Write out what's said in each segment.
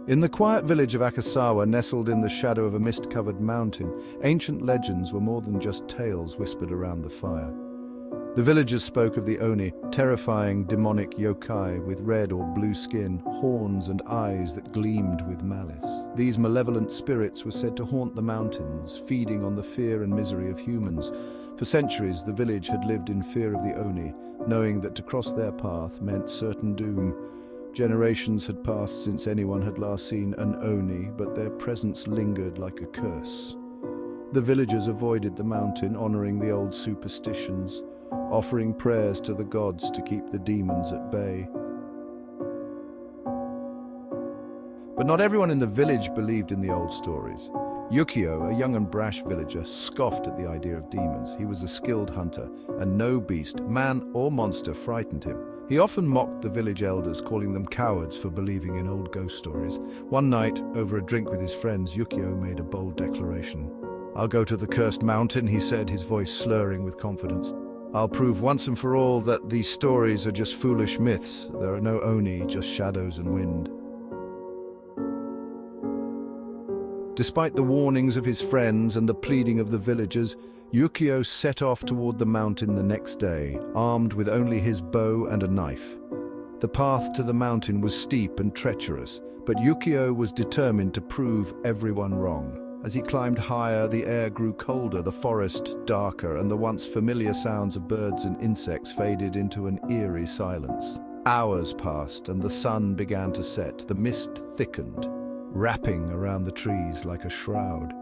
In the quiet village of Akasawa, nestled in the shadow of a mist-covered mountain, ancient legends were more than just tales whispered around the fire. The villagers spoke of the ONI, terrifying demonic yokai with red or blue skin, horns and eyes that gleamed with malice. These malevolent spirits were said to haunt the mountains, feeding on the fear and misery of humans. For centuries, the village had lived in fear of the ONI, knowing that to cross their path meant certain doom. Generations had passed since anyone had last seen an ONI, but their presence lingered like a curse. The villagers avoided the mountain, honoring the old superstitions, offering prayers to the gods to keep the demons at bay. But not everyone in the village believed in the old stories. Yukio, a young and brash villager, scoffed at the idea of demons. He was a skilled hunter, and no beast, man or monster, frightened him. He often mocked the village elders, calling them cowards for believing in old ghost stories. One night, over a drink with his friends, Yukio made a bold declaration. "I'll go to the cursed mountain," he said, his voice slurring with confidence. "I'll prove once and for all that these stories are just foolish myths. There are no ONI, just shadows and wind." Despite the warnings of his friends and the pleading of the villagers, Yukio set off toward the mountain the next day, armed with only his bow and a knife. The path to the mountain was steep and treacherous, but Yukio was determined to prove everyone wrong. As he climbed higher, the air grew colder, the forest darker, and the once familiar sounds of birds and insects faded into an eerie silence. Hours passed, and the sun began to set. The mist thickened, wrapping around the trees like a shroud.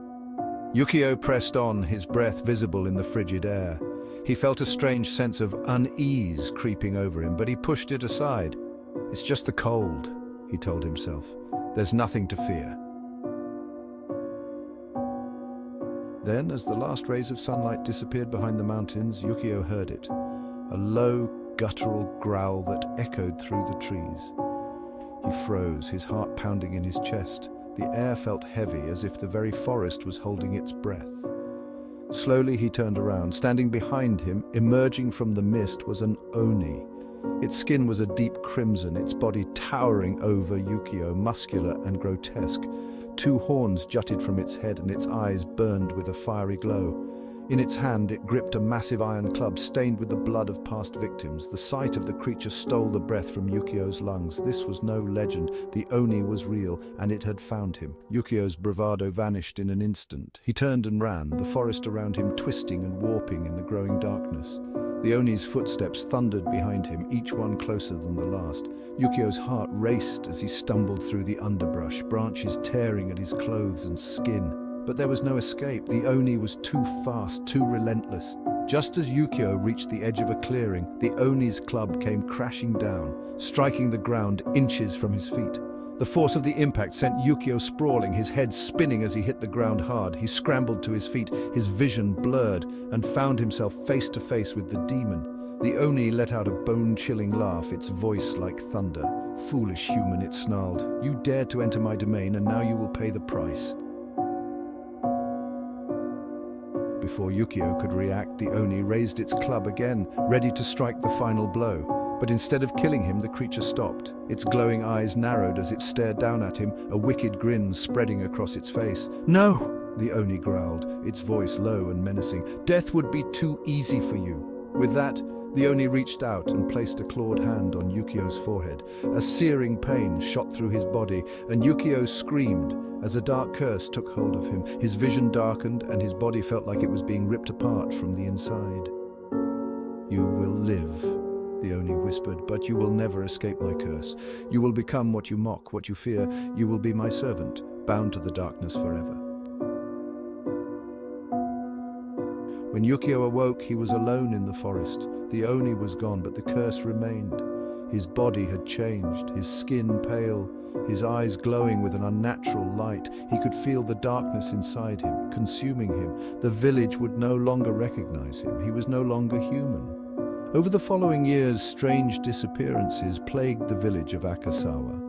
Yukio pressed on, his breath visible in the frigid air. He felt a strange sense of unease creeping over him, but he pushed it aside. "It's just the cold," he told himself. "There's nothing to fear." Then, as the last rays of sunlight disappeared behind the mountains, Yukio heard it, a low, guttural growl that echoed through the trees. He froze, his heart pounding in his chest. The air felt heavy, as if the very forest was holding its breath. Slowly he turned around. Standing behind him, emerging from the mist, was an ONI. Its skin was a deep crimson, its body towering over Yukio, muscular and grotesque. Two horns jutted from its head, and its eyes burned with a fiery glow. In its hand, it gripped a massive iron club stained with the blood of past victims. The sight of the creature stole the breath from Yukio's lungs. This was no legend. The ONI was real, and it had found him. Yukio's bravado vanished in an instant. He turned and ran, the forest around him twisting and warping in the growing darkness. The ONI's footsteps thundered behind him, each one closer than the last. Yukio's heart raced as he stumbled through the underbrush, branches tearing at his clothes and skin. But there was no escape. The ONI was too fast, too relentless. Just as Yukio reached the edge of a clearing, the ONI's club came crashing down, striking the ground inches from his feet. The force of the impact sent Yukio sprawling, his head spinning as he hit the ground hard. He scrambled to his feet, his vision blurred, and found himself face to face with the demon. The ONI let out a bone-chilling laugh, its voice like thunder. "Foolish human," it snarled. "You dared to enter my domain, and now you will pay the price." Before Yukio could react, the ONI raised its club again, ready to strike the final blow. But instead of killing him, the creature stopped. Its glowing eyes narrowed as it stared down at him, a wicked grin spreading across its face. "No!" the ONI growled, its voice low and menacing. "Death would be too easy for you." With that, the ONI reached out and placed a clawed hand on Yukio's forehead. A searing pain shot through his body, and Yukio screamed as a dark curse took hold of him. His vision darkened, and his body felt like it was being ripped apart from the inside. "You will live," the ONI whispered, "but you will never escape my curse. You will become what you mock, what you fear. You will be my servant, bound to the darkness forever." When Yukio awoke, he was alone in the forest. The ONI was gone, but the curse remained. His body had changed, his skin pale, his eyes glowing with an unnatural light. He could feel the darkness inside him, consuming him. The village would no longer recognize him. He was no longer human. Over the following years, strange disappearances plagued the village of Akasawa.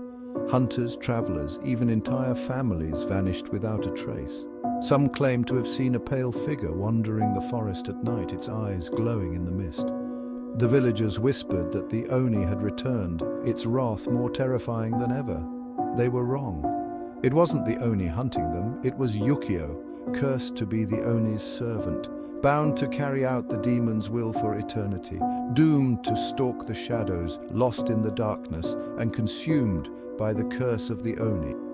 Hunters, travelers, even entire families vanished without a trace. Some claimed to have seen a pale figure wandering the forest at night, its eyes glowing in the mist. The villagers whispered that the ONI had returned, its wrath more terrifying than ever. They were wrong. It wasn't the Oni hunting them, it was Yukio, cursed to be the Oni's servant, bound to carry out the demon's will for eternity, doomed to stalk the shadows, lost in the darkness, and consumed by the curse of the Oni.